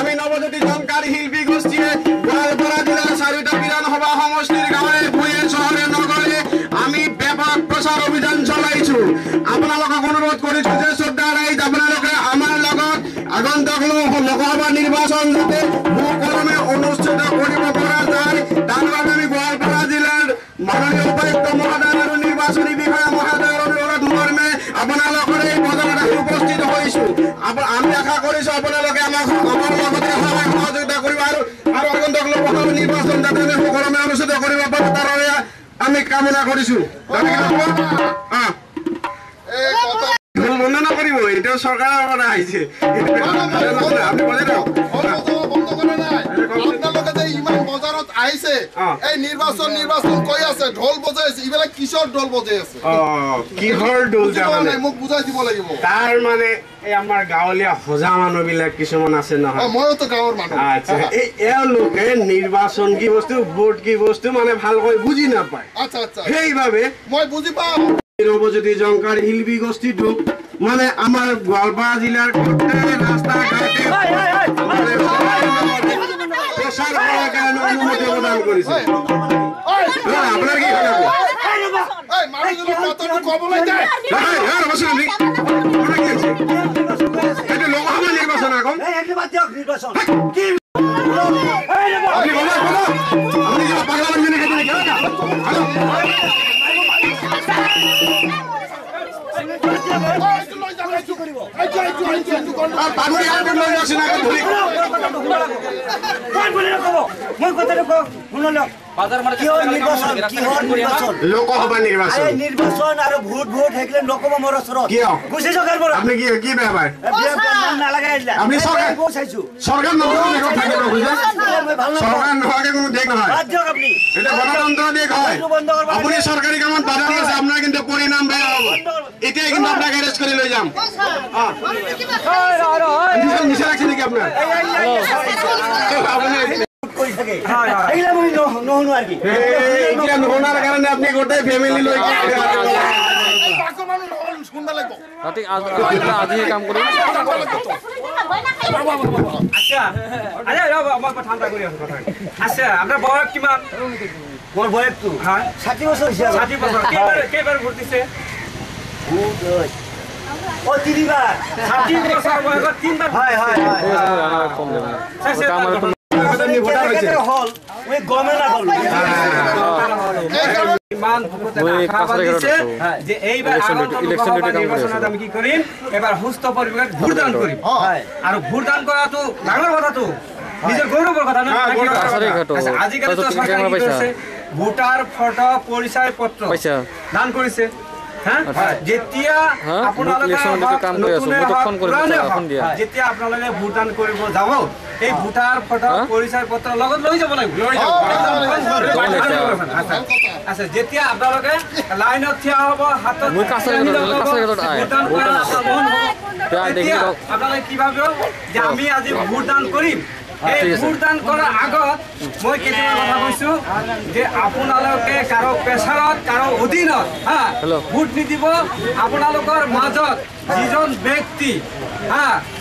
আমি নবজ্যোতি জংকাৰ শিল্পী গোষ্ঠীয়ে গোৱালপাৰা জিলাৰ 4টা বিধানসভা সমষ্টিৰ গাঁৱে ভূঞে চহৰে নগৰে আমি ব্যাপক প্ৰচাৰ অভিযান চলাইছো। আপোনালোকক অনুৰোধ কৰিছো যে শ্ৰদ্ধা ৰাইজ আপোনালোকে আমাৰ লগত আগন্তুক লোকসভা নিৰ্বাচন যাতে সুকলমে অনুষ্ঠিত কৰিব পৰা যায় তাৰ বাবে আমি গোৱালপাৰা জিলাৰ মাননীয় উপায়ুক্ত মহোদয় আৰু নিৰ্বাচনী বিষয়া মহোদয়ৰ অনুৰোধ মৰ্মে আপোনালোকৰ এই বজাৰত আহি উপস্থিত হৈছো। আমি আশা কৰিছো আপোনালোকে আমাৰ লগতে সহযোগিতা কৰিব আৰু আগন্তুক লোকসভা নিৰ্বাচন যাতে আমি সুকলমে অনুষ্ঠিত কৰিব পাৰো তাৰ বাবে আমি কামনা কৰিছো। ঢোল বন্ধ নকৰিব, এইটো চৰকাৰৰ পৰা আহিছে। আপুনি বজাই দিয়ক। আপোনালোকে যে ইমান বজাৰত আহিছে এই নিৰ্বাচন কৈ আছে ঢোল বজাই আছে, এইবিলাক কিশোৰ ঢোল বজাই আছে। কিহৰ ঢোল মোক বুজাই দিব লাগিব। তাৰ মানে এই আমাৰ গাঁৱলীয়া সজা মানুহ বিলাক কিছুমান আছে নহয়, মইতো গাঁৱৰ মানুহ। আচ্ছা, এওঁলোকে নিৰ্বাচন কি বস্তু ভোট কি বস্তু মানে ভালকৈ বুজি নাপায়। আচ্ছা আচ্ছা, সেইবাবে মই বুজি পাওঁ। নবজ্যোতি জংকার শিল্পী গোষ্ঠীটো মানে আমাৰ গোৱালপাৰা জিলাৰ গোটেই ৰাস্তা ঘাটে প্ৰচাৰ কৰাৰ কাৰণে অনুমতি প্ৰদান কৰিছে। আপোনাৰ কি এইটো লোকসভা নিৰ্বাচন আকৌ আপুনি কিবা লোকসভা নিৰ্বাচন আৰু ভোট থাকিলে নকব মোৰ ওচৰত গুচি যাওক। আপনি কি বেয়া পায়? আপনি সৰকাৰ নোহোৱাকে কোনো দেশ নহয়, এটা গণতন্ত্ৰ দেশ হয়। আপুনি চৰকাৰী কামত বাধা দিছে, আপোনাৰ কিন্তু পৰিণাম বেয়া হ'ব। এতিয়াই কিন্তু আপোনাক এৰেষ্ট কৰি লৈ যাম। নিচা ৰাখছে নেকি আপোনাৰ? নুশুনাৰ কাৰণে আপুনি গোটেই ফেমিলি লৈ আজিহে কাম কৰিম। আচ্ছা, আপোনাৰ বয়স কিমান? মোৰ বয়সটো 60 বছৰ হৈছে। 60 বছৰ। কেইবাৰ ভোট দিছে? তিনিবাৰ। 60 বছৰ বয়সত 3বাৰ। হয় হয় হয়। গমে নাপালো ইমান যে এইবাৰ নিৰ্বাচনত আমি কি কৰিম, এবাৰ সুস্থ পৰিৱেশত ভোটদান কৰিম। আৰু ভোটদান কৰাটো ডাঙৰ কথাটো, নিজৰ গৌৰৱৰ কথা নহয়। আজিকালি ভোটাৰ ফটো পৰিচয় পত্ৰ দান কৰিছে। যেতিয়া আপোনালোকে ভোটদান কৰিব যাব, এই ভোটাৰ ফটো পৰিচয় পত্ৰ লগত লৈ যাব লাগিব। আচ্ছা, যেতিয়া আপোনালোকে লাইনত থিয় হ'ব, হাতত আপোনালোকে কি ভাবিব যে আমি আজি ভোটদান কৰিম। এই ভোটদান কৰাৰ আগত মই কেতিয়াবা কথা কৈছো যে আপোনালোকে কাৰো প্ৰেছাৰত কাৰো অধীনত ভোট নিদিব। আপোনালোকৰ মাজত যিজন ব্যক্তি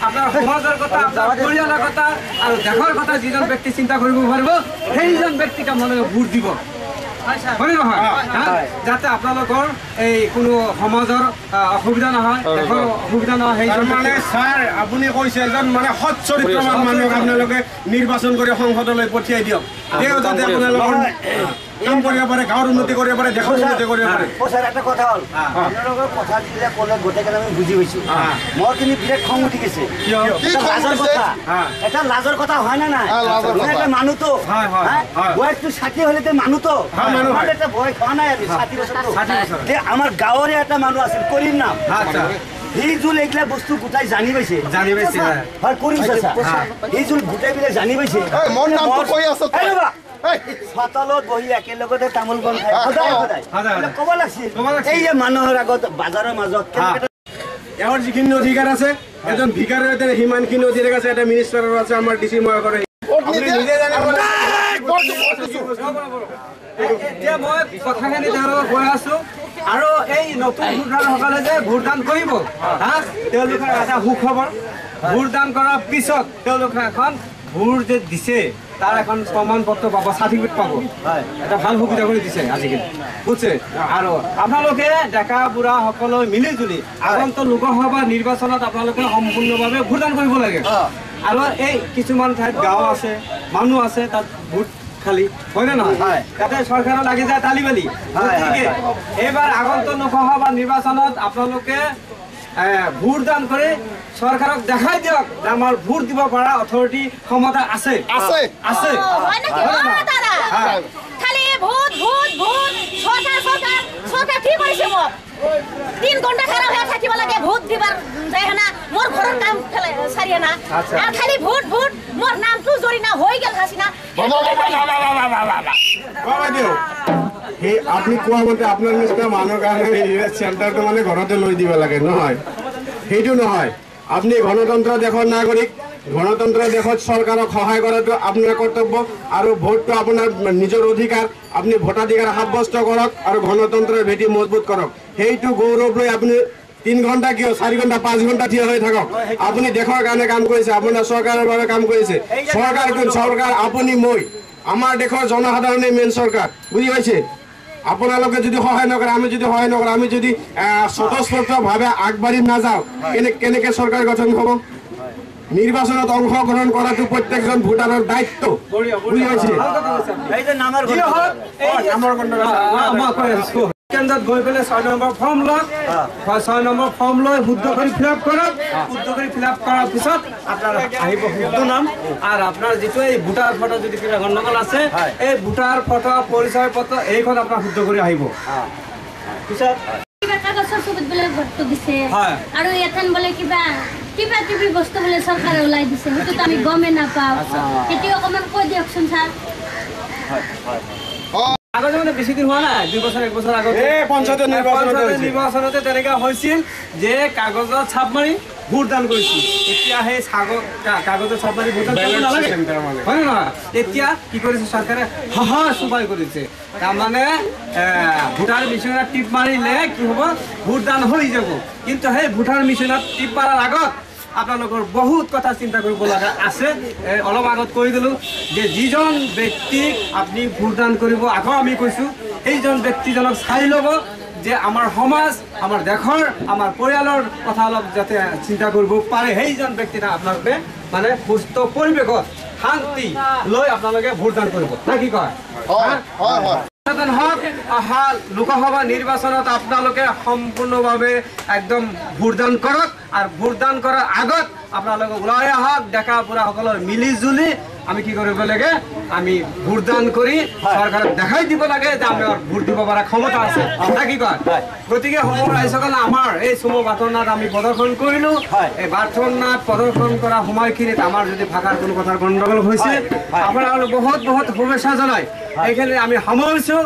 আপোনাৰ সমাজৰ কথা, আপোনাৰ পৰিয়ালৰ কথা আৰু দেশৰ কথা যিজন ব্যক্তি চিন্তা কৰিব পাৰিব, সেইজন ব্যক্তিক আপোনালোকে ভোট দিব। হয় নহয়? যাতে আপোনালোকৰ এই কোনো সমাজৰ অসুবিধা নহয়, দেশৰ অসুবিধা নহয়। সেইজন মানে ছাৰ আপুনি কৈছে এজন মানে সৎ চৰিত্ৰবান মানুহক আপোনালোকে নিৰ্বাচন কৰি সংসদলৈ পঠিয়াই দিয়ক। তেওঁ যাতে আপোনালোকৰ কাম কৰিব পাৰে, গাঁৱৰ উন্নতি কৰিব পাৰে, দেশৰ উন্নতি কৰিব পাৰে। এটা কথা হ'ল, আপোনালোকৰ কথা যিবিলাক ক'লে গোটেইকেইটা আমি বুজি পাইছো। মোৰ কিন্তু বিৰাট খং উঠি গৈছে। এটা লাজৰ কথা হয় নে নাই? এটা মানুহতো বয়সটো 60 হ'লে মানুহতো এটা বয়স হোৱা নাই আৰু 60 বছৰ। আমাৰ গাঁৱৰে এটা মানুহ আছিল কৰিম নাম, সি জোল এইগিলা বস্তু গোটাই জানি পাইছে। হয় কৰিম সি জোল গোটাই পেলাই জানি পাইছে। চোতালত বহি একেলগতে তামোল বন খাই সদায় ক'ব লাগিছিল। এই যে মানুহৰ আগত বাজাৰৰ মাজত এওঁৰ যিখিনি অধিকাৰ আছে, এজন ভিকাৰীৰ সিমানখিনি অধিকাৰ আছে, এটা মিনিষ্টাৰৰ আছে, আমাৰ ডিচি মহোদয়ৰ। এতিয়া মই কথাখিনি তেওঁলোকক কৈ আছো আৰু এই নতুন ভোটাৰসকলে যে ভোটদান কৰিব হা তেওঁলোকৰ এটা সুখবৰ ভোটদান কৰাৰ পিছত তেওঁলোকে এখন ভোট যে দিছে তাৰ এখন প্ৰমাণ পত্ৰ পাব চাৰ্টিফিকেট পাব এটা ভাল সুবিধা কৰি দিছে আজিকালি বুজিছে আৰু আপোনালোকে ডেকা বুঢ়া সকলো মিলি জুলি আগন্তুক লোকসভা নিৰ্বাচনত আপোনালোকে সম্পূৰ্ণভাৱে ভোটদান কৰিব লাগে আৰু এই কিছুমান ঠাইত গাঁও আছে মানুহ আছে তাত ভোট খালি হয় না নহয় তাতে চৰকাৰৰ লাগি যায় তালি বালি গতিকে এইবাৰ আগন্তুক লোকসভা নিৰ্বাচনত আপোনালোকে ভোটদান কৰি চৰকাৰক দেখাই দিয়ক যে আমাৰ ভোট দিব পৰা অথৰিটি ক্ষমতা আছে আছে আছে খালি ভোট ভোট ভোট চৰকাৰ কি কৰিছে মোক 3 ঘণ্টা খাৰা হৈ থাকিব লাগে ভোট দিবাৰ যায় না মোৰ ঘৰৰ কাম চাৰিয়া না আৰু খালি ভোট ভোট মোৰ নামটো জৰিনা হৈ গেল হাসিনা বাবা দিও সেই আপনি কোৱা মতে আপোনাৰ নিচিনা মানুহৰ কাৰণে চেণ্টাৰটো মানে ঘৰতে লৈ দিব লাগে নহয় সেইটো নহয় আপনি গণতন্ত্ৰ দেশৰ নাগৰিক গণতন্ত্ৰ দেশত চৰকাৰক সহায় কৰাটো আপোনাৰ কৰ্তব্য আৰু ভোটটো আপোনাৰ নিজৰ অধিকাৰ আপনি ভোটাধিকাৰ সাব্যস্ত কৰক আৰু গণতন্ত্ৰৰ ভেটি মজবুত কৰক সেইটো গৌৰৱ লৈ আপুনি 3 ঘণ্টা কিয় 4 ঘণ্টা 5 ঘণ্টা থিয় হৈ থাকক আপুনি দেশৰ কাৰণে কাম কৰিছে আপোনাৰ চৰকাৰৰ বাবে কাম কৰিছে চৰকাৰ আপুনি মই আমাৰ দেশৰ জনসাধাৰণে মেইন চৰকাৰ বুজি পাইছে আপোনালোকে যদি সহায় নকৰে আমি যদি সহায় নকৰে আমি যদি স্বতঃস্ফূৰ্তভাৱে আগবাঢ়ি নাযাওঁ কেনেকে চৰকাৰ গঠন হ'ব নিৰ্বাচনত অংশগ্ৰহণ কৰাটো প্ৰত্যেকজন ভোটাৰৰ দায়িত্ব বুজি পাইছে কেন্দ্ৰত গৈ পেলাই 6 নম্বৰ ফৰ্ম লওক 6 নম্বৰ ফৰ্ম লৈ শুদ্ধ কৰি ফিল আপ কৰক শুদ্ধ কৰি ফিল আপ কৰাৰ পিছত আপোনাৰ আহিব শুদ্ধ নাম আৰু আপোনাৰ যিটো এই ভোটাৰ ফটো যদি কিবা গণ্ডগোল আছে এই ভোটাৰ ফটো পৰিচয় পত্ৰ এইখন আপোনাৰ শুদ্ধ কৰি আহিব পিছত কাগজৰ চবত বোলে ভোটটো দিছে আৰু এথেন বোলে কিবা কিবি বস্তু বোলে চৰকাৰে ওলাই দিছে সেইটো আমি গমে নাপাওঁ সেইটো অকমান কৈ দিয়কচোন ছাৰ আগতে মানে বেছি দিন হোৱা নাই 2 বছৰ 1 বছৰ আগতে পঞ্চায়ত নিৰ্বাচনতে তেনেকুৱা হৈছিল যে কাগজত ছাপ মাৰি ভোটদান কৰিছিল এতিয়া সেই কাগজত ছাপ মাৰি ভোটদান কৰিব নালাগে হয় নহয় এতিয়া কি কৰিছে চৰকাৰে সহজ উপায় কৰিছে তাৰমানে ভোটাৰ মেচিনত টিপ মাৰিলে কি হ'ব ভোটদান হৈ যাব কিন্তু সেই ভোটাৰ মেচিনত টিপ মাৰাৰ আগত আপোনালোকৰ বহুত কথা চিন্তা কৰিব লগা আছে অলপ আগত কৈ দিলোঁ যে যিজন ব্যক্তিক আপুনি ভোটদান কৰিব আকৌ আমি কৈছোঁ এইজন ব্যক্তিজনক চাই ল'ব যে আমাৰ সমাজ আমাৰ দেশৰ আমাৰ পৰিয়ালৰ কথা অলপ যাতে চিন্তা কৰিব পাৰে সেইজন ব্যক্তিক আপোনালোকে মানে সুস্থ পৰিৱেশত শান্তি লৈ আপোনালোকে ভোটদান কৰিব না কি কয় অহা লোকসভা নিৰ্বাচনত আপোনালোকে সম্পূৰ্ণভাৱে একদম ভোটদান কৰক আৰু ভোটদান কৰাৰ আগত আপোনালোকে ওলাই আহক ডেকা বুঢ়াসকলৰ মিলি জুলি আমি কি কৰিব লাগে আমি ভোটদান কৰি চৰকাৰক দেখাই দিব লাগে যে আমাৰ ভোট দিব পৰা ক্ষমতা আছে না কি কয় গতিকে সমূহ ৰাইজসকলে আমাৰ এই চমু বাথৰনাথ আমি প্ৰদৰ্শন কৰিলোঁ এই বাথৰনাথ প্ৰদৰ্শন কৰা সময়খিনিত আমাৰ যদি ভাষাৰ কোনো কথাৰ গণ্ডগোল হৈছে আপোনালোক বহুত বহুত শুভেচ্ছা জনাই এইখিনি আমি সামৰিছোঁ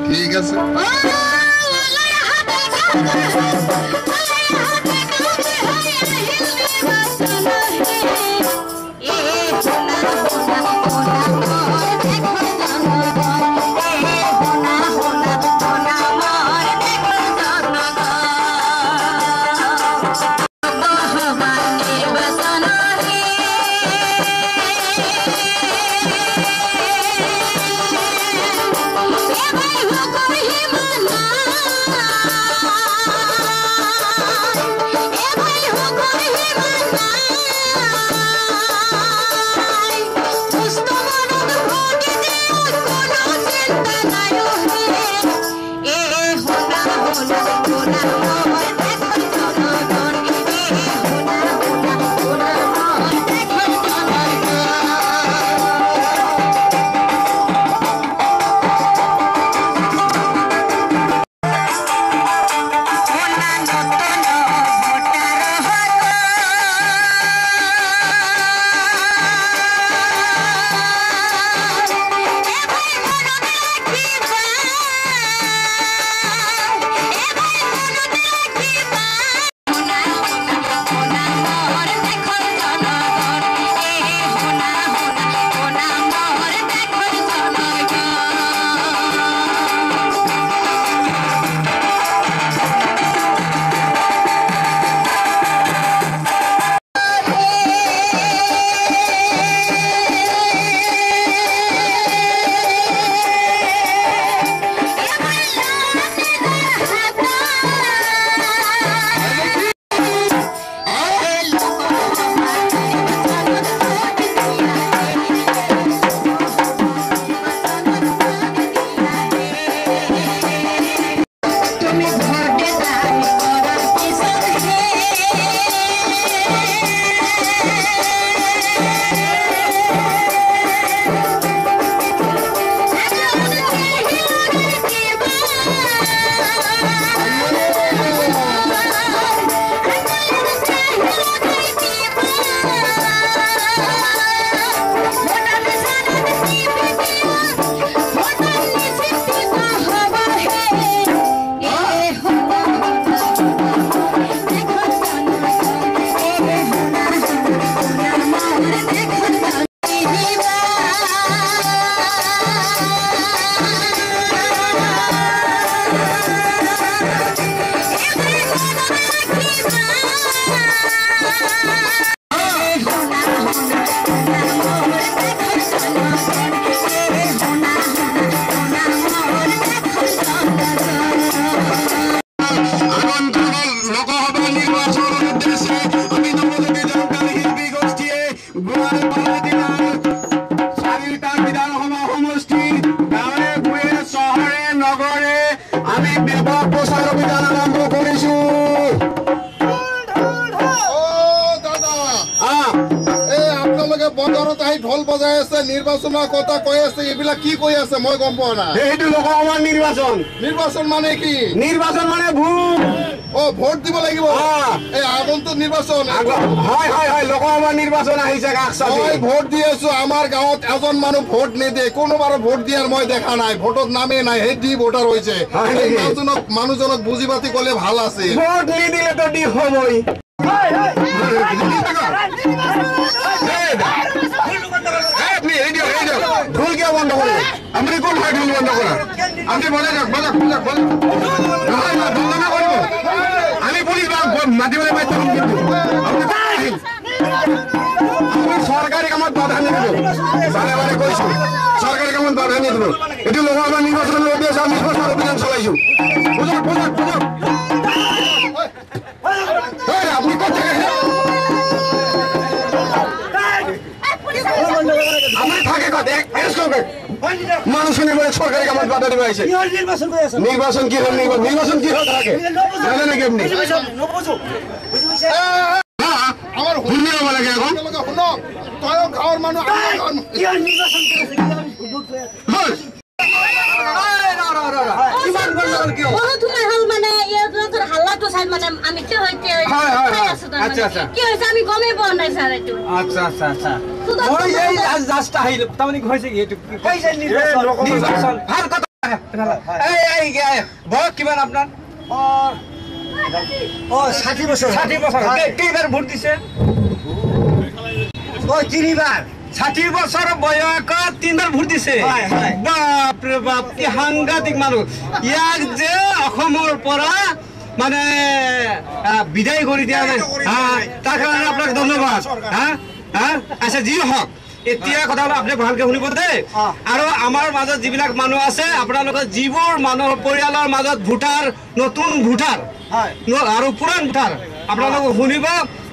ঠিক আছে চাৰিটা বিধানসভা সমষ্টি গাঁৱে ভূঞে চহৰে নগৰে আমি ব্যাপক প্ৰচাৰ অভিযান আৰম্ভ কৰিছো। আপোনালোকে বজাৰত আহি ঢোল বজাই আছে, নিৰ্বাচনৰ কথা কৈ আছে, এইবিলাক কি কৈ আছে মই গম পোৱা নাই। এইটো লোকসভাৰ নিৰ্বাচন। নিৰ্বাচন মানে কি? নিৰ্বাচন মানে ভোট। ভোট দিব লাগিব। এই আগন্তুক নিৰ্বাচন। হয় হয় হয়, লোকসভাৰ নিৰ্বাচন আহিছে। মই ভোট দি আছো। আমাৰ গাঁৱত এজন মানুহ ভোট নিদিয়ে, কোনোবাৰো ভোট দিয়াৰ মই দেখা নাই। ভোটত নামেই নাই, সেই ডি ভোটাৰ হৈছে। মানুহজনক বুজি পাতি কলে ভাল আছে। ভোট নিদিলেতো ডি হবই। ঢোল কিয় বন্ধ করবো? আপনি কোন ভাই ঢোল বন্ধ করা? আপনি বলে যাক বলে বন্ধ না করবো। আমি পুলিশ মাটি বলে আপনি সরকারি কামত বাধা নিয়ে দেব। বারে বারে কইছো সরকারি কামত বাধা নিয়ে দেব। এটি লোকসভা নির্বাচন উদ্দেশ্যে আমি প্রচার অভিযান চালাইছো। বুঝক বুঝক বুঝক। আপনি কোথায় আপনি থাকে কথা মানুষ বলে সরকারি কামত বাধা দিবে আছে। নির্বাচন কি হল? নির্বাচন কি হল থাকে নাকি আপনি আমার শুনিব লাগে এখন শুনক, তই গাঁৱৰ মানুহ আমি গমেই পোৱা নাই ছাৰ এইটো। আচ্ছা আচ্ছা আচ্ছা, মই এই জাষ্ট আহিলো তাৰমানে হৈছে কি এইটো নিৰ্বাচন ভাল কথা। বয়স কিমান আপোনাৰ? 60 বছৰ। 60 বছৰ। কেইবাৰ ভোট দিছে? 3 বাৰ। 60 বছৰ বয়সত 3বাৰ ভোট দিছে। বাপৰে বাপ, কি সাংঘাতিক মানুহ। ইয়াক যে অসমৰ পৰা মানে বিদায় কৰি দিয়া নাই, তাৰ কাৰণে আপোনাক ধন্যবাদ। আচ্ছা, যি হওক, এতিয়া কথা হল আপুনি ভালকে শুনিব দেই। আৰু আমাৰ মাজত যিবিলাক মানুহ আছে, আপোনালোকে যিবোৰ মানুহৰ পৰিয়ালৰ মাজত ভোটাৰ, নতুন ভোটাৰ আৰু পুৰাণ ভোটাৰ, আপোনালোকে শুনিব।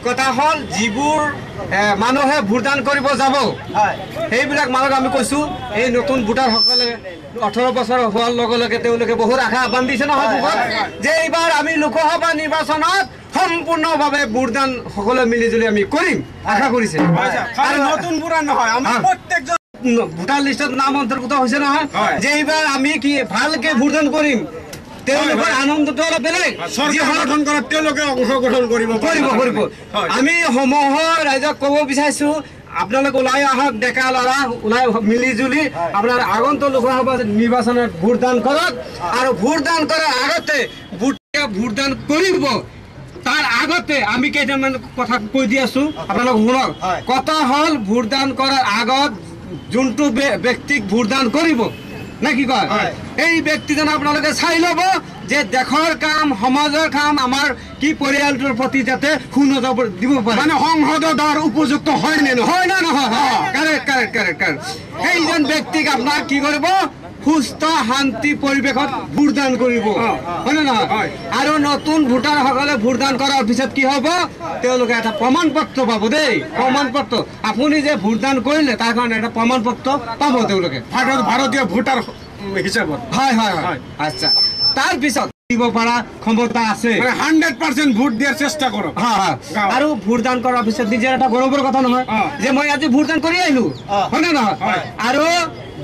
কথা হল যিবোৰ মানুহে ভোটদান কৰিব যাব, সেইবিলাক মানুহক আমি কৈছো, এই নতুন ভোটাৰসকলে 18 বছৰ হোৱাৰ লগে লগে তেওঁলোকে বহুত আশা বান্ধিছে নহয় যে এইবাৰ আমি লোকসভা নিৰ্বাচনত সম্পূৰ্ণভাৱে ভোটদান সকলোৱে মিলি জুলি আমি কৰিম আশা কৰিছে। আৰু নতুন ভোটাৰ নহয়, আমাৰ প্ৰত্যেকজন ভোটাৰ লিষ্টত নাম অন্তৰ্ভুক্ত হৈছে নহয়, যে এইবাৰ আমি কি ভালকে ভোটদান কৰিম। তেওঁলোকৰ আনন্দটো অলপ বেলেগ। গঠন কৰাত তেওঁলোকে অংশগ্ৰহণ কৰিব। আমি সমূহ ৰাইজক ক'ব বিচাৰিছো, আপোনালোক ওলাই আহক, ডেকা ল'ৰা ওলাই মিলি জুলি আপোনাৰ আগন্তুক লোকসভা নিৰ্বাচনত ভোটদান কৰক। আৰু ভোটদান কৰাৰ আগতে ভোটদান কৰিব, তাৰ আগতে আমি কেইটামান কথা কৈ দি আছো, আপোনালোক শুনক। কথা হ'ল ভোটদান কৰাৰ আগত যোনটো ব্যক্তিক ভোটদান কৰিব নে কি কয়, এই ব্যক্তিজন আপোনালোকে চাই ল'ব যে দেশৰ কাম, সমাজৰ কাম, আমাৰ কি পৰিয়ালটোৰ প্ৰতি যাতে সুনজৰ দিব পাৰে, মানে সংসদৰ দ্বাৰ উপযুক্ত হয় নে নহয়। সেইজন ব্যক্তিক আপোনাক কি কৰিব, সুস্থ শান্তি পৰিৱেশত ভোটদান কৰিব, হয় নে নহয়। আৰু নতুন ভোটাৰসকলে ভোটদান কৰাৰ পিছত কি হ'ব, তেওঁলোকে এটা প্ৰমাণ পত্ৰ পাব দেই। প্ৰমাণ পত্ৰ, আপুনি যে ভোটদান কৰিলে তাৰ কাৰণে এটা প্ৰমাণ পত্ৰ পাব তেওঁলোকে, ভাৰতীয় ভোটাৰ হিচাপত। হয় হয় হয়। আচ্ছা, তাৰপিছত দিব পৰা ক্ষমতা আছে, 100% ভোট দিয়াৰ চেষ্টা কৰক। আৰু ভোটদান কৰাৰ পিছত নিজৰ এটা গৌৰৱৰ কথা নহয় যে মই আজি ভোটদান কৰি আহিলো, হয় নে নহয়। আৰু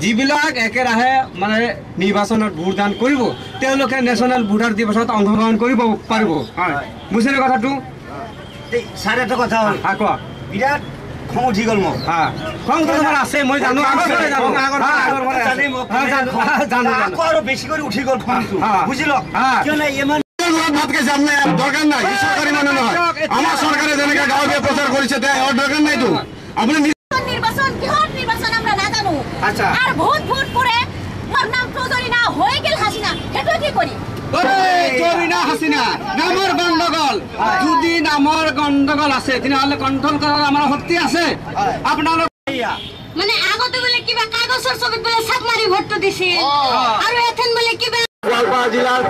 যিবিলাক একেৰাহে মানে নিৰ্বাচনত ভোটদান কৰিব, তেওঁলোকে নেশ্যনেল ভোটাৰ দিৱসত অংশগ্ৰহণ কৰিব পাৰিব। বুজিলে কথাটো? ছাৰ, এটা কথা হ'ল, কোৱা। বিৰাট খং উঠি গ'ল মোক। খংটো তোমাৰ আছে, মই জানো, আৰু বেছি কৰি উঠি গ'ল খংটো, বুজিল? কিয় নাই ইমান ভাত খাইছে আপনি, দরকার নাই। সরকারি মানুষ নহয়, আমার সরকারে যেনেকে গাঁৱে প্ৰচাৰ কৰিছে দৰকাৰ নাইতো। আপনি নিৰ্বাচন কিহৰ নিৰ্বাচন আমৰা না জানো। আৰ ভোট ভোট কৰে মোৰ নাম প্ৰজৰিনা হয়ে গেল হাসিনা, হেটো কি কৰি? হাসিনা নামৰ গণ্ডগোল, যদি নামৰ গণ্ডগোল আছে তেনেহলে কন্ট্ৰোল কৰাৰ আমাৰ শক্তি আছে। আপোনালোক মানে আগতে বলে কিবা কাগজৰ ছবিত বলে ছাপ মাৰি ভোটটো দিছিল, আৰু এথেন বলে কিবা গোৱালপাৰা জিলাৰ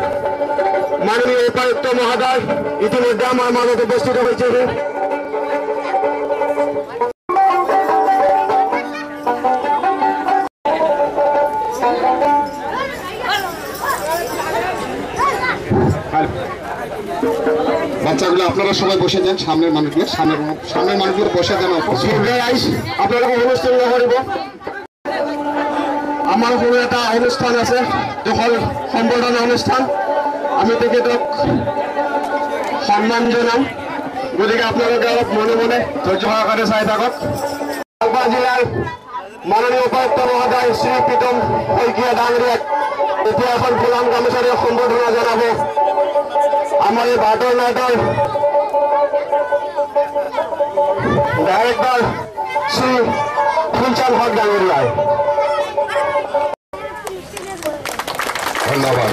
মাননীয় উপায়ুক্ত মহোদয় ইতিমধ্যে আমাৰ মাজত উপস্থিত হৈছে। আপনাৰা সবাই বসে যান, সামনেৰ মানুষগুলো বসে যান। আপোনালোকে অনুষ্ঠান নকৰিব। আমাৰ কোনো এটা অনুষ্ঠান আছে, দখল সম্বৰ্ধনা অনুষ্ঠান, আমি তেখেতক সন্মান জনাম। গতিকে আপোনালোকে অলপ মনে মনে ধৈৰ্য সহকাৰে চাই থাকক। গোৱালপাৰা জিলাৰ মাননীয় উপায়ুক্ত মহোদয় শ্ৰী প্ৰীতম শইকীয়া ডাঙৰীয়াক এতিয়া এখন ফুলাম গামোচাৰে সম্বৰ্ধনা জনাব আমাৰ এই ভাৰতৰ নাটৰ ডাইৰেক্টৰ শ্ৰী ফুলচাঁদ হক ডাঙৰীয়াই। ধন্যবাদ।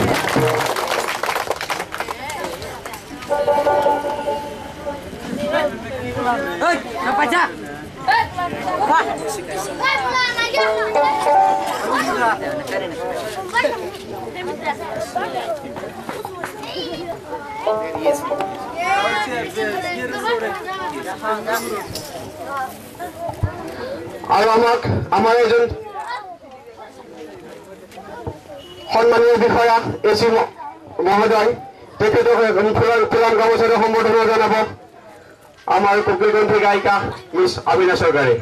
আৰু আমাৰ এজন সন্মানীয় বিষয়া AC মহোদয়, তেখেতক ফুলাম গামোচাৰে সম্বৰ্ধনা জনাব আমাৰ কোকিলকণ্ঠী গায়িকা মিছ আমিনা চৰকাৰে।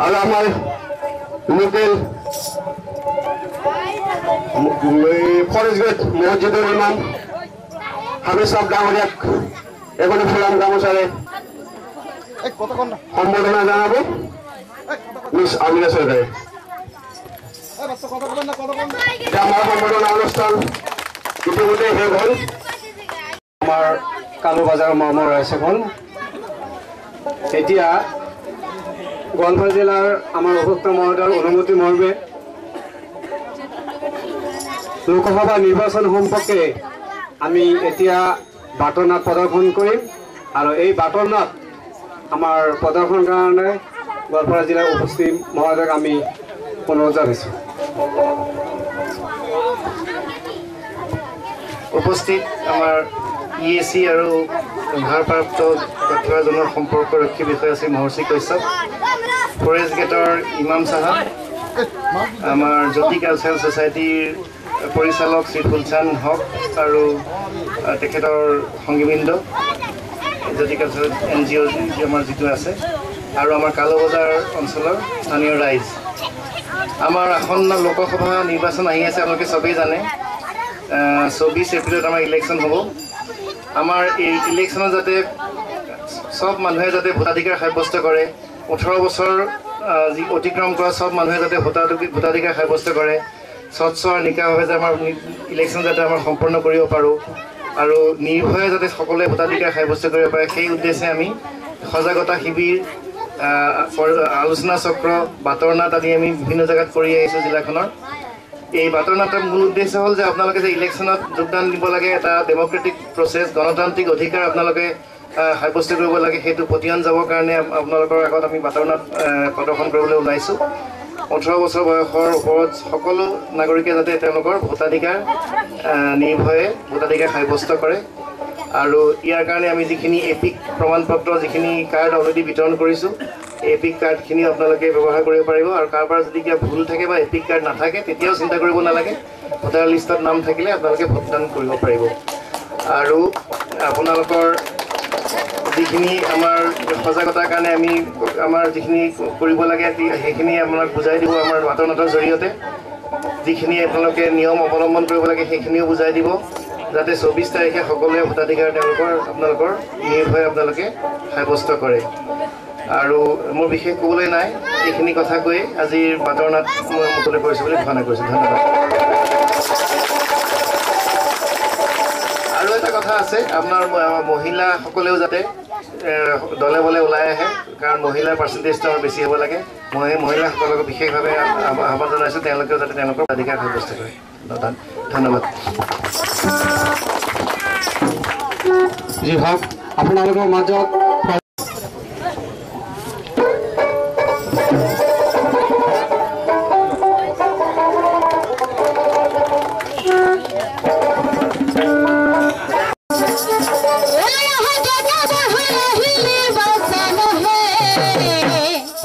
আৰু আমাৰ লোকেল ফৰেষ্ট গেট মছজিদৰ ইমাম হামিদ সাহেব ডাঙৰীয়াক এখনি ফুলাম গামোচাৰে সম্বৰ্ধনা জনাব মিছ আমিনা চৰকাৰে। আমাৰ সম্বৰ্ধনা অনুষ্ঠান ইতিমধ্যে শেষ হ'ল। আমাৰ কালু বাজাৰ মৰ্মৰ ৰাইজসকল, এতিয়া গোৱালপাৰা জিলাৰ আমাৰ অধ্যক্ষ মহোদয়ৰ অনুমতি মৰ্মে লোকসভা নিৰ্বাচন সম্পৰ্কে আমি এতিয়া বাটৰ নাট প্ৰদৰ্শন কৰিম। আৰু এই বাটৰ নাট আমাৰ প্ৰদৰ্শনৰ কাৰণে গোৱালপাৰা জিলাৰ উপস্থিত মহোদয়ক আমি অনুৰোধ জনাইছোঁ। উপস্থিত আমাৰ EAC আৰু ভাৰপ্ৰাপ্ত তথ্যজনৰ সম্পৰ্কৰক্ষী বিষয়া শ্ৰী মহৰ্ষি কশ্যপ, ফৰেষ্ট গেটৰ ইমাম চাহাব, আমাৰ জ্যোতি কালচাৰেল ছ'চাইটিৰ পৰিচালক শ্ৰী ফুলচাঁদ হক আৰু তেখেতৰ সংগীবৃন্দ, জ্যোতি কালচাৰেল NGO আমাৰ যিটো আছে, আৰু আমাৰ কালুবজাৰ অঞ্চলৰ স্থানীয় ৰাইজ। আমাৰ আসন্ন লোকসভা নিৰ্বাচন আহি আছে, আপোনালোকে চবেই জানে। 24 এপ্ৰিলত আমাৰ ইলেকশ্যন হ'ব। আমাৰ এই ইলেকশ্যনত যাতে সব মানুহে যাতে ভোটাধিকাৰ সাব্যস্ত কৰে, 18 বছৰ যি অতিক্ৰম কৰা সব মানুহে যাতে ভোটাধিকাৰ সাব্যস্ত কৰে, স্বচ্ছ আৰু নিকাভাৱে যে আমাৰ ইলেকশ্যন যাতে আমাৰ সম্পন্ন কৰিব পাৰোঁ আৰু নিৰ্ভয়ে যাতে সকলোৱে ভোটাধিকাৰ সাব্যস্ত কৰিব পাৰে, সেই উদ্দেশ্যে আমি সজাগতা শিবিৰ, আলোচনা চক্ৰ, বাটৰ নাট আদি আমি বিভিন্ন জেগাত কৰি আহিছোঁ জিলাখনৰ। এই বাটৰ নাটৰ মূল উদ্দেশ্য হ'ল যে আপোনালোকে যে ইলেকশ্যনত যোগদান দিব লাগে, এটা ডেম'ক্ৰেটিক প্ৰচেছ, গণতান্ত্ৰিক অধিকাৰ আপোনালোকে সাব্যস্ত কৰিব লাগে, সেইটো প্ৰতিয়ন যাবৰ কাৰণে আপোনালোকৰ আগত আমি বাটৰ নাট প্ৰদৰ্শন কৰিবলৈ ওলাইছোঁ। 18 বছৰ বয়সৰ ওপৰত সকলো নাগৰিকে যাতে তেওঁলোকৰ ভোটাধিকাৰ নিৰ্ভয়ে ভোটাধিকাৰ সাব্যস্ত কৰে। আৰু ইয়াৰ কাৰণে আমি যিখিনি এপিক প্ৰমাণপত্ৰ, যিখিনি কাৰ্ড অলৰেডি বিতৰণ কৰিছোঁ, এপিক কাৰ্ডখিনি আপোনালোকে ব্যৱহাৰ কৰিব পাৰিব। আৰু কাৰোবাৰ যদি কিবা ভুল থাকে বা এপিক কাৰ্ড নাথাকে তেতিয়াও চিন্তা কৰিব নালাগে, ভোটাৰ লিষ্টত নাম থাকিলে আপোনালোকে ভোটদান কৰিব পাৰিব। আৰু আপোনালোকৰ যিখিনি আমাৰ সজাগতাৰ কাৰণে আমি আমাৰ যিখিনি কৰিব লাগে সেইখিনি আপোনাক বুজাই দিব আমাৰ বাটৰ নাটৰ জৰিয়তে। যিখিনি আপোনালোকে নিয়ম অৱলম্বন কৰিব লাগে সেইখিনিও বুজাই দিব, যাতে 24 তাৰিখে সকলোৱে ভোটাধিকাৰ আপোনালোকৰ নিৰ্ভয়ে আপোনালোকে সাব্যস্ত কৰে। আৰু মোৰ বিশেষ ক'বলৈ নাই, এইখিনি কথা কৈ আজিৰ বাটৰ নাট মই মুকলি কৰিছোঁ বুলি ঘোষণা কৰিছোঁ। ধন্যবাদ। আৰু এটা কথা আছে, আপোনাৰ মহিলাসকলেও যাতে দলে বলে ওলাই আহে, কাৰণ মহিলাৰ পাৰ্চেণ্টেজটো আমাৰ বেছি হ'ব লাগে। মই মহিলাসকলক বিশেষভাৱে আহ্বান জনাইছোঁ, তেওঁলোকেও যাতে তেওঁলোকৰ অধিকাৰ সাব্যস্ত কৰে। ধন্যবাদ। যি হওক, আপোনালোকৰ মাজত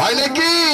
হয় নেকি?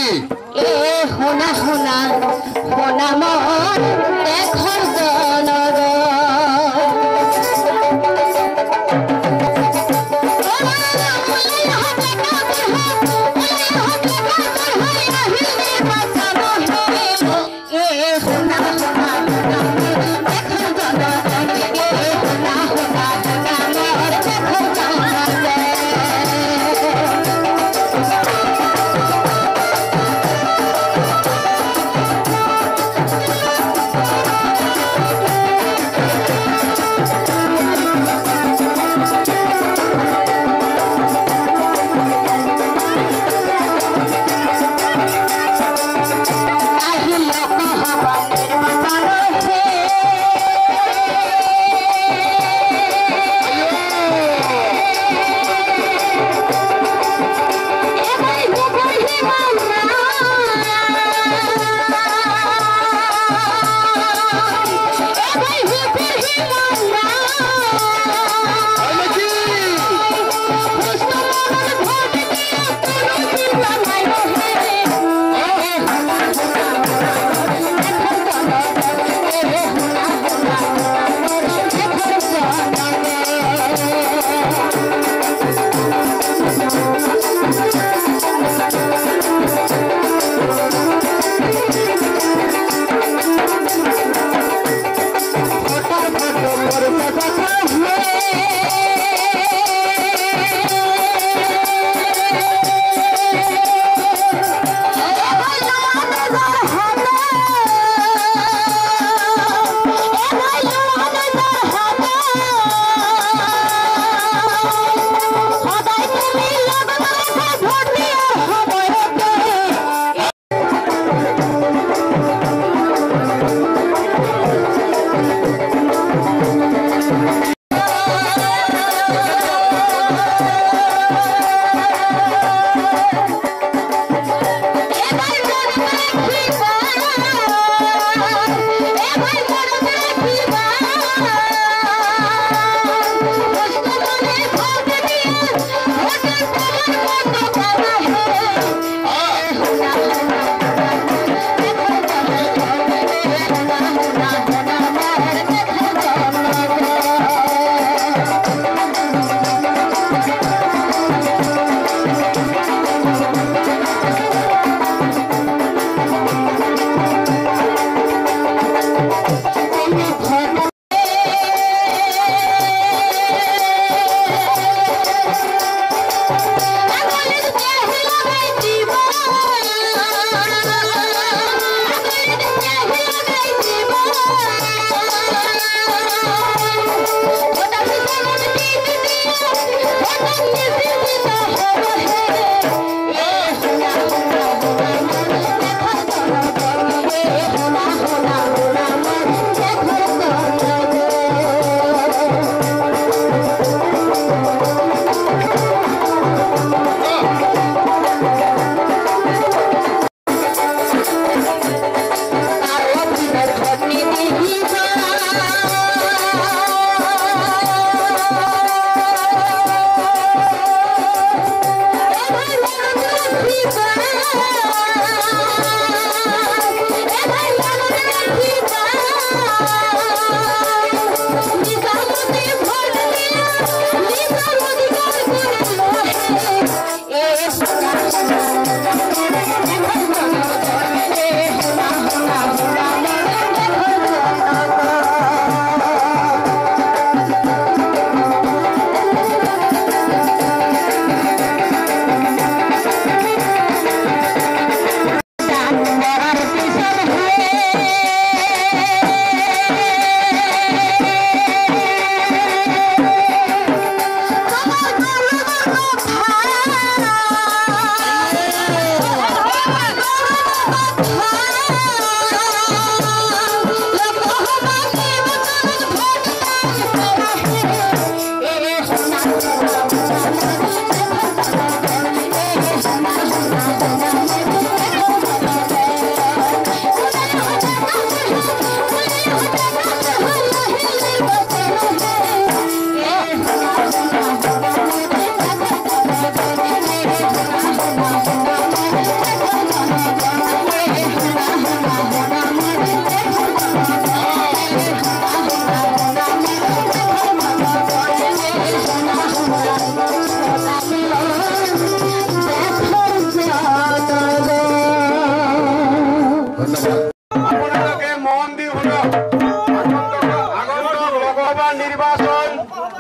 আগন্তুক লোকসভা নিৰ্বাচন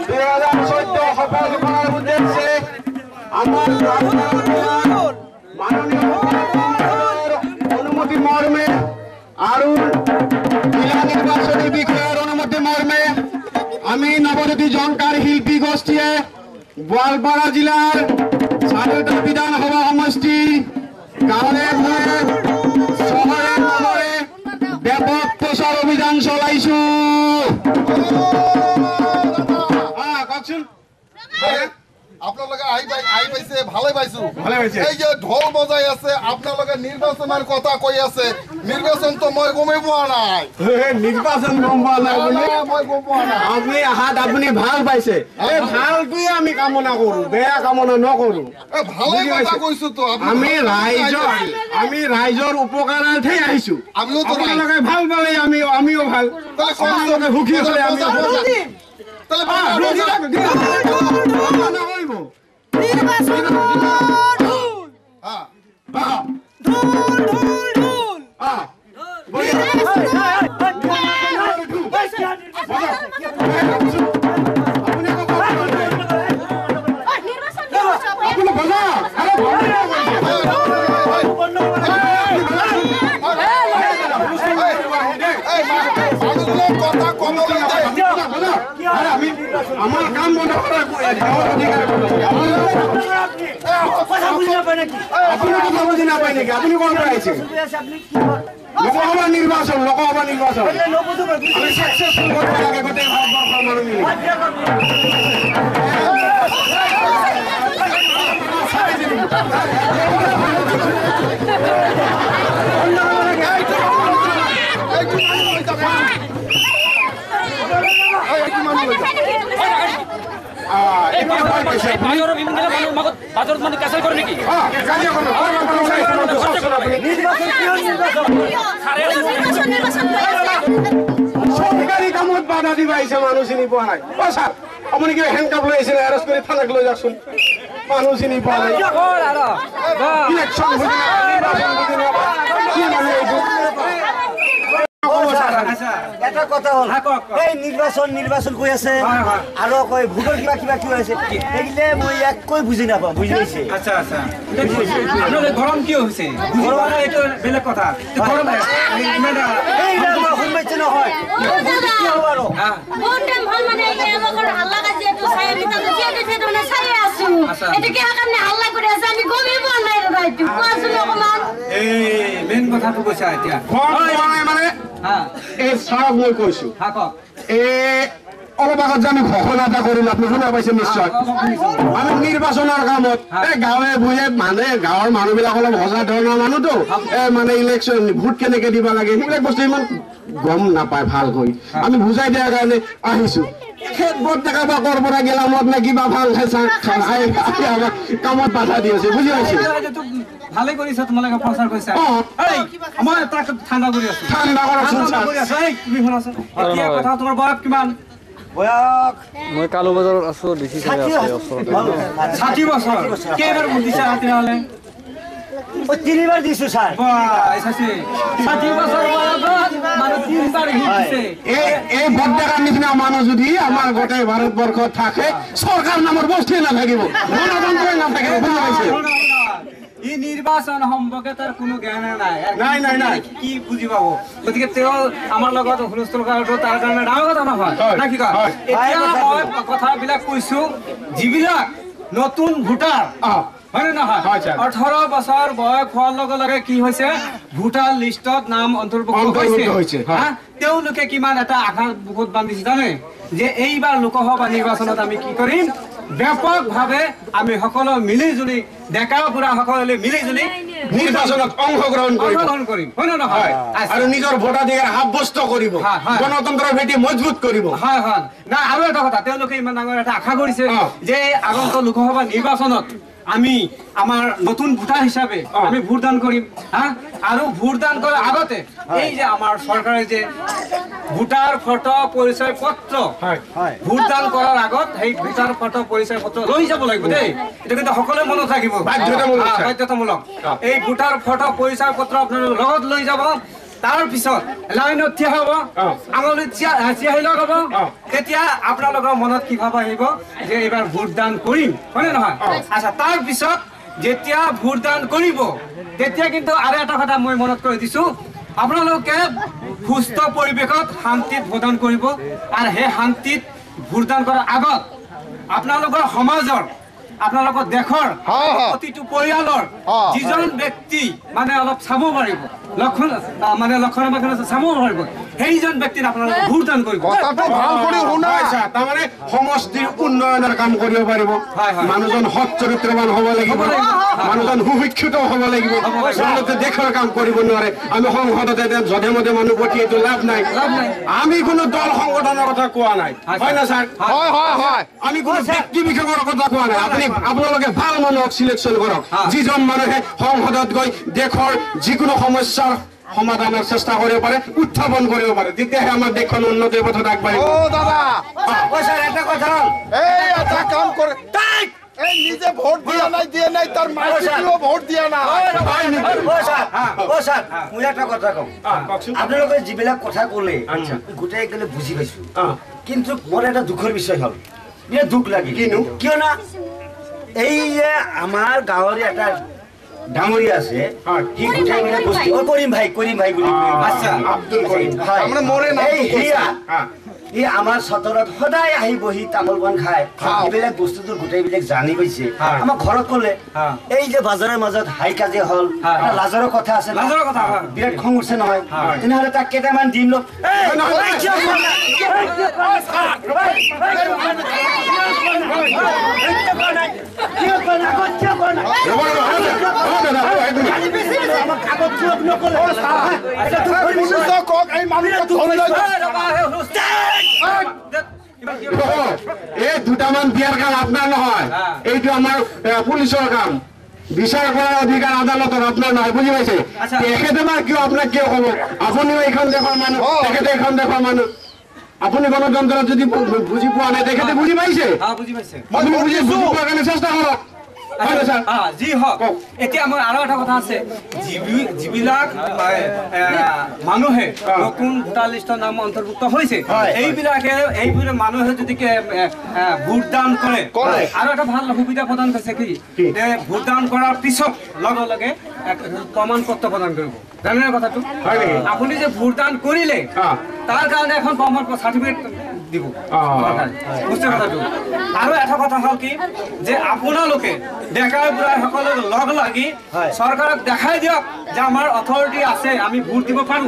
2014 সফল কৰাৰ উদ্দেশ্যে আমাৰ মাননীয় অনুমতি মৰ্মে আৰু জেলা নিৰ্বাচনী বিষয়েৰ অনুমতি মৰ্মে আমি নবজ্যোতি জংকাৰ শিল্পী গোষ্ঠীয়ে গোৱালপাৰা জিলাৰ 4টা বিধানসভা সমষ্টি গাঁৱে ভূঞে চহৰে নগৰে ব্যাপক প্রচার অভিযান চলাইছো। কওকচোন। আপোনালোকে আহি পাইছে ভালে পাইছো। ভালে পাইছে। এই যে ঢোল বজাই আছে আপোনালোকে নিৰ্বাচনৰ কথা কৈ আছে, নিৰ্বাচন তো মই গমেই পোৱা নাই। নিৰ্বাচন গম পোৱা নাই বুলি মই গম পোৱা নাই। আপুনি আহাত আপুনি ভাল পাইছে, এই ভালটোৱে আমি কামনা কৰো, বেয়া কামনা নকৰো। ভালে কথা কৈছো তো। আমি ৰাইজৰ উপকাৰাৰ্থে আহিছো। আমিও তো আপোনালোকে ভাল পালে আমিও ভাল, আপোনালোকে সুখী হলে আমি আমার কাম বন্ধ করার আপনি কথা বুঝি না পাই নাকি? আপনি কোন পাইছেন? লোকসভা নির্বাচন আমি সাকসেসফুল করতে লাগে গোটে ভারতবর্ষের মানুষ মিলে। সরকারি কামত বাধা দিবা আহিছে, মানুহ চিনি পোৱা নাই। ছাৰ আপুনি কিবা হেণ্ডকাপ লৈ আহিছে, এৰেষ্ট কৰি থানাক লৈ যাওকচোন। মানুহ চিনি পোৱা নাই। ইলেকশ্যন এটা কথা হল, এই নিৰ্বাচন কৈ আছে আৰু কয় ভোটৰ কিবা কি হৈছে, এইগিলে মই একোই বুজি নাপাওঁ। বুজি পাইছে? আচ্ছা আচ্ছা, গরম কি হয়েছে? বেলেগ কথা। নহয় মেইন কথাটো কৈছা এতিয়া মানে এই চাওক, মই কৈছো অলপ আগত যে আমি ঘোষণা এটা কৰিলো, আপুনি শুনা পাইছে নিশ্চয়। আমি নিৰ্বাচনৰ কামত এই গাঁৱে ভূঞে মানে গাঁৱৰ মানুহবিলাক অলপ সজা ধৰণৰ মানুহতো মানে ইলেকশ্যন ভোট কেনেকে দিব লাগে সেইবিলাক বস্তু ইমান গম নাপায় ভালকৈ। আমি বুজাই দিয়াৰ কাৰণে আহিছো। খেতবোৰত দেখা বা কৰ পৰা গেলামত নে কিবা ভাল আমাক কামত বাধা দি আছে। বুজি পাইছে? ভালে কৰিছা, তোমালোকে প্ৰচাৰ কৰিছা। মই এটা ঠাণ্ডা কৰি আছো, ঠাণ্ডা কৰকচোন। তুমি শুনাচোন, এতিয়া কথা তোমাৰ বয়স কিমান? বয়স মই কালু বজাৰত আছো, দেখি 60 বছৰ। কেইবাৰ ভোট দিছা তেতিয়াহ'লে? 3বাৰ দিছো ছাৰ। 60 বছৰ বয়সত মানুহ 3বাৰ ভোট দিছে। এই ভোট দেখাৰ নিচিনা মানুহ যদি আমাৰ গোটেই ভাৰতবৰ্ষত থাকে, চৰকাৰ নামৰ বস্তুৱে নাথাকিব, গণতন্ত্ৰই নাথাকিব। বুজি পাইছে? ই নিৰ্বাচন সম্পৰ্কে তাৰ কোনো জ্ঞান নাই। কি বুজি পাব? গতিকে তেওঁ আমাৰ লগত হুলস্থুল কৰাটো তাৰ কাৰণে ডাঙৰ কথা নহয়, না কি কয়? এতিয়া মই কথাবিলাক কৈছো, যিবিলাক নতুন ভোটাৰ হয় নে নহয়, 18 বছৰ বয়স হোৱাৰ লগে লগে কি হৈছে, ভোটাৰ লিষ্টত নাম অন্তৰ্ভুক্ত হৈছে। তেওঁলোকে কিমান এটা আশা বুকুত বান্ধিছে জানে, যে এইবাৰ লোকসভা নিৰ্বাচনত আমি কি কৰিম, ব্যাপকভাৱে আমি সকলো মিলিজুলি, ডেকা বুঢ়া সকলে মিলিজুলি নিৰ্বাচনত অংশগ্ৰহণ কৰিম, হয় নে নহয়? আৰু নিজৰ ভোটাধিকাৰ সাব্যস্ত কৰিব, গণতন্ত্ৰৰ ভেটি মজবুত কৰিব। হয় না। আৰু এটা কথা, তেওঁলোকে ইমান ডাঙৰ এটা আশা কৰিছে যে আগন্তুক লোকসভা নিৰ্বাচনত আমি আমাৰ নতুন ভোটাৰ হিচাপে আমি ভোটদান কৰিম। আৰু ভোটদান কৰাৰ আগতে এই যে আমাৰ চৰকাৰে যে ভোটাৰ ফটো পৰিচয় পত্ৰ ভোটদান কৰাৰ আগত সেই ভোটাৰ ফটো পৰিচয় পত্ৰ লৈ যাব লাগিব দেই। এইটো কিন্তু সকলোৱে মনত ৰাখিব, বাধ্যতামূলক। এই ভোটাৰ ফটো পৰিচয় পত্ৰ আপোনালোকে লগত লৈ যাব। তাৰ পিছত লাইনত থিয় হ'ব আঙুলিত চিয়াহী লগাব তেতিয়া আপোনালোকৰ মনত কি ভাৱ আহিব যে এইবাৰ ভোটদান কৰিম হয়নে নহয় আচ্ছা তাৰ পিছত যেতিয়া ভোটদান কৰিব তেতিয়া কিন্তু আৰু এটা কথা মই মনত কৰি দিছোঁ আপোনালোকে সুস্থ পৰিৱেশত শান্তিত ভোটদান কৰিব আৰু সেই শান্তিত ভোটদান কৰাৰ আগত আপোনালোকৰ সমাজৰ আপোনালোকৰ দেশৰ প্ৰতিটো পৰিয়ালৰ যিজন ব্যক্তি মানে অলপ চাব পাৰিব লক্ষণ মানে লক্ষণ চাব পাৰিব সেইজন ব্যক্তিৰ আপোনালোকে ভোটদান কৰিব তাৰমানে সমষ্টিৰ উন্নয়নৰ কাম কৰিব পাৰিব মানুহজন সৎ চৰিত্ৰৱান হ'ব লাগিব মানুহজন সুশিক্ষিত হ'ব লাগিব তেওঁলোকে দেশৰ কাম কৰিব নোৱাৰে আমি সংসদতে যধে মধে মানুহ পঠিয়াইতো লাভ নাই আমি কোনো দল সংগঠনৰ কথা কোৱা নাই হয় না ছাৰ আমি কোনো ব্যক্তি বিশেষৰ কথা কোৱা নাই আপুনি আপোনালোকে ভাল মানুহক চিলেকশ্যন কৰক যিজন মানুহে সংসদত গৈ দেশৰ যিকোনো সমস্যাৰ সমাধানৰ চেষ্টা কৰিব পাৰে উত্থাপন কৰিব পাৰে তেতিয়াহে আমাৰ দেশখন উন্নতিৰ পথত আগবাঢ়িব এটা কথা এটা কাম কৰে এই নিজে ভোট দিয়া নাই তাৰ মাইকীও ভোট দিয়া নাই মই এটা কথা কওঁ আপোনালোকে যিবিলাক কথা ক'লে গোটেই গ'লে বুজি পাইছো কিন্তু মোৰ এটা দুখৰ বিষয় হ'ল বিৰাট দুখ লাগে কিয়নো এই যে আমাৰ গাঁৱৰে এটা ডাঙৰীয়া আছে সি গোটেইবিলাক বস্তু কৰিম ভাই বুলি ই আমাৰ চতৰত সদায় আহি বহি তামোল পাণ খায় এইবিলাক বস্তুটো গোটেইবিলাক জানি গৈছে আমাৰ ঘৰত ক'লে এই যে বাজাৰৰ মাজত হাই কাজিয়া হ'ল লাজৰ কথা আছে বিৰাট খং উঠছে নহয় তেনেহ'লে তাক কেইটামান দিম লওক এই দুটামান দিয়াৰ কাম আপোনাৰ নহয় এইটো আমাৰ পুলিচৰ কাম বিচাৰ কৰাৰ অধিকাৰ আদালতৰ আপোনাৰ নহয় বুজি পাইছে তেখেতে বা কিয় আপোনাক কিয় ক'ব আপুনিও এইখন দেশৰ মানুহ তেখেতে এইখন দেশৰ মানুহ আপুনি গণতন্ত্ৰত যদি বুজি পোৱা নাই তেখেতে বুজি পাইছে আপুনি বুজি পোৱাৰ কাৰণে চেষ্টা কৰক যি হওক এতিয়া মোৰ আৰু এটা কথা আছে যিবিলাক মানুহে নতুন ভোটাৰ লিষ্টৰ নাম অন্তৰ্ভুক্ত হৈছে এইবিলাক মানুহে যদি ভোটদান কৰে আৰু এটা ভাল সুবিধা প্ৰদান কৰিছে কি ভোটদান কৰাৰ পিছত লগে লগে প্ৰমাণ পত্ৰ প্ৰদান কৰিব জানে কথাটো আপুনি যে ভোটদান কৰিলে তাৰ কাৰণে এখন প্ৰমাণ চাৰ্টিফিকেট দিব বুঝতে কথাটো আৰু এটা কথা হ'ল কি যে আপোনালোকে ডেকা বুঢ়া সকলে লগ লাগি চৰকাৰক দেখাই দিয়ক যে আমাৰ অথৰিটি আছে আমি ভোট দিব পাৰো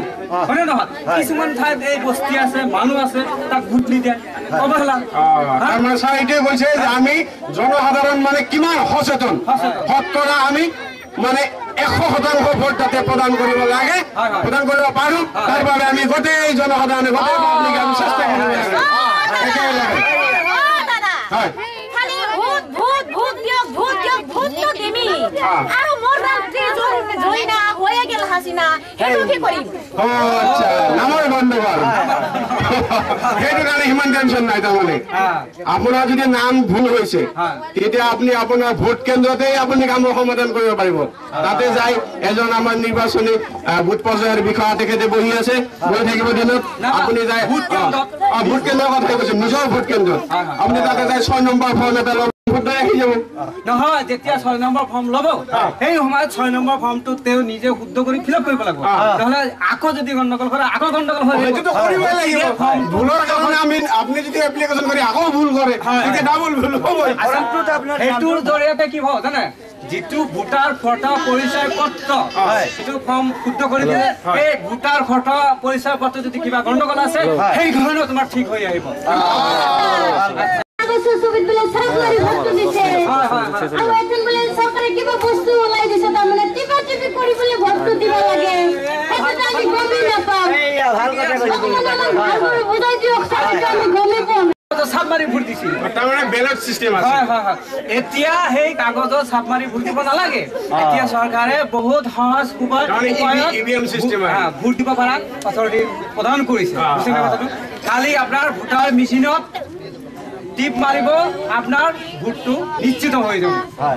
হয়নে নহয় কিছুমান ঠাইত এই বস্তি আছে মানুহ আছে তাক ভোট নিদিয়ে অৱহেলা আমাৰ ছাৰ এইটোৱে কৈছে যে আমি জনসাধাৰণ মানে কিমান সচেতন শতকৰা আমি মানে 100% ভোট তাতে প্ৰদান কৰিব লাগে প্ৰদান কৰিব পাৰো তাৰ বাবে আমি গোটেই জনসাধাৰণে গোটেই পাব্লিক আমি চেষ্টা কৰিব লাগে আৰু মোৰ ৰাতি জয়না হয়ে গেল হাসিনা হেতু কি কৰিম আচ্ছা নামৰ বন্ধুবাৰ সেইটো কাৰণে ইমান টেনচন নাই তাৰমানে আপোনাৰ যদি নাম ভুল হৈছে তেতিয়া আপুনি আপোনাৰ ভোট কেন্দ্ৰতেই আপুনি কামৰ সমাধান কৰিব পাৰিব তাতে যাই এজন আমাৰ নিৰ্বাচনী ভোট পৰ্যায়ৰ বিষয়া তেখেতে বহি আছে বহি থাকিব দিনত আপুনি যাই ভোট কেন্দ্ৰৰ কথা কৈছে নিজৰ ভোট কেন্দ্ৰত আপুনি তাতে যাই 6 নম্বৰ ফৰ্ম এটা নহয় যেতিয়া 6 নম্বৰ ফৰ্ম ল'ব সেই সময়ত 6 নম্বৰ ফৰ্মটো তেওঁ নিজে শুদ্ধ কৰি ফিল আপ কৰিব লাগিব নহ'লে আকৌ যদি গণ্ডগোল কৰে আকৌ গণ্ডগোল হয় সেইটোতো কৰিবই লাগিব ভুলৰ কাৰণে আপুনি যদি এপ্লিকেশ্যন কৰি আকৌ ভুল কৰে তেতিয়া ডাবল ভুল হ'বই সেইটোৰ জৰিয়তে কি হ'ব জানে যিটো ভোটাৰ ফটো পৰিচয় পত্ৰ সেইটো ফৰ্ম শুদ্ধ কৰি দিলে এই ভোটাৰ ফটো পৰিচয় পত্ৰ যদি কিবা গণ্ডগোল আছে সেই ধৰণৰ তোমাৰ ঠিক হৈ আহিব চাপমাৰি ভোট দিছিল বেলেগ চিষ্টেম আছে এতিয়া সেই কাগজত চাপমাৰি ভোট দিব নালাগে এতিয়া চৰকাৰে বহুত সহজ ভোট দিব পৰা অথৰিটি প্ৰদান কৰিছে কালি আপোনাৰ ভোটাৰ মেচিনত টিপ মাৰিব আপোনাৰ ভোটটো নিশ্চিত হৈ যাব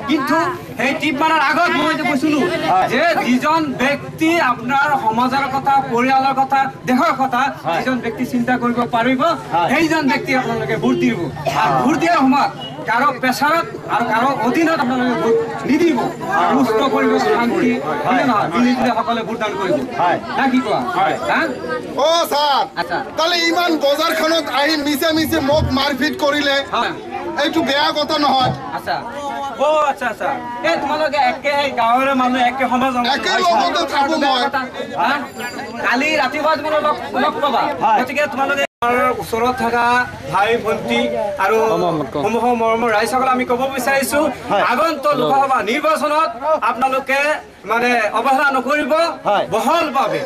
কিন্তু সেই টিপ মাৰাৰ আগত মই কৈছিলো যে যিজন ব্যক্তি আপোনাৰ সমাজৰ কথা পৰিয়ালৰ কথা দেশৰ কথা যিজন ব্যক্তি চিন্তা কৰিব পাৰিব সেইজন ব্যক্তি আপোনালোকে ভোট দিব আৰু ভোট দিয়াৰ সময়ত কাৰো প্ৰেছাৰত আৰু কাৰো অধীনত আপোনালোকে ভোট নিদিব সুস্থ কৰিব শান্তি মিলি জুলি সকলে ভোটদান কৰিব না কি কোৱা অ স্যাৰ তাহলে ইমান বজাৰখনত আহি মিছে মিছে মোক মাৰপিট কৰিলে এইটো বেয়া কথা নহয় আচ্ছা ও আচ্ছা আচ্ছা এই তোমালোকে একে গাঁৱৰে মানুহ একে সমাজৰ একে লগতে থাকো মই কালি ৰাতিপুৱা তোমালোক লগ পাবা গতিকে তোমালোকে ওচৰত থকা ভাই ভণ্টি আৰু সমূহ মৰমৰ ৰাইজসকল আমি ক'ব বিচাৰিছো আগন্তুক লোকসভা নিৰ্বাচনত আপোনালোকে মানে অৱহেলা নকৰিব বহলভাৱে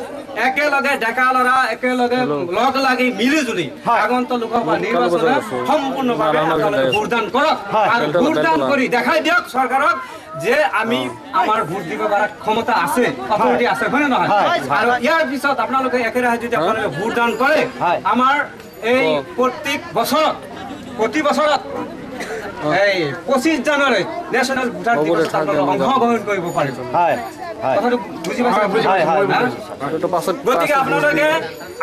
একেলগে ডেকা ল'ৰা একেলগে লগ লাগি মিলি জুলি আগন্তুক লোকসভা নিৰ্বাচনত সম্পূৰ্ণভাৱে আপোনালোকে ভোটদান কৰক আৰু ভোটদান কৰি দেখাই দিয়ক চৰকাৰক যে আমি আমাৰ ভোট দিব পৰা ক্ষমতা আছে অথৰিটি আছে হয় নে নহয় আৰু ইয়াৰ পিছত আপোনালোকে একেৰাহে যদি আপোনালোকে ভোটদান কৰে আমাৰ এই প্ৰতি বছৰত এই 25 জানুৱাৰীত নেশ্যনেল ভোটাৰ দিৱসত আপোনালোকে অংশগ্ৰহণ কৰিব পাৰিব কথাটো বুজি পাইছে গতিকে আপোনালোকে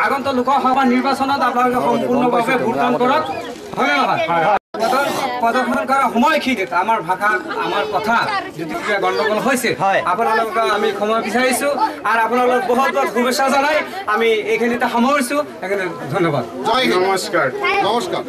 আগন্তুক লোকসভা নিৰ্বাচনত আপোনালোকে সম্পূৰ্ণভাৱে ভোটদান কৰক হয় নে নহয় প্ৰদৰ্শন কৰাৰ সময়খিনিত আমাৰ ভাষা আমাৰ কথা যদি কিবা গণ্ডগোল হৈছে আপোনালোকক আমি ক্ষমা বিচাৰিছোঁ আৰু আপোনালোকক বহুত বহুত শুভেচ্ছা জনাই আমি এইখিনিতে সামৰিছোঁ সেইকাৰণে ধন্যবাদ জয় হিন্দ নমস্কাৰ নমস্কাৰ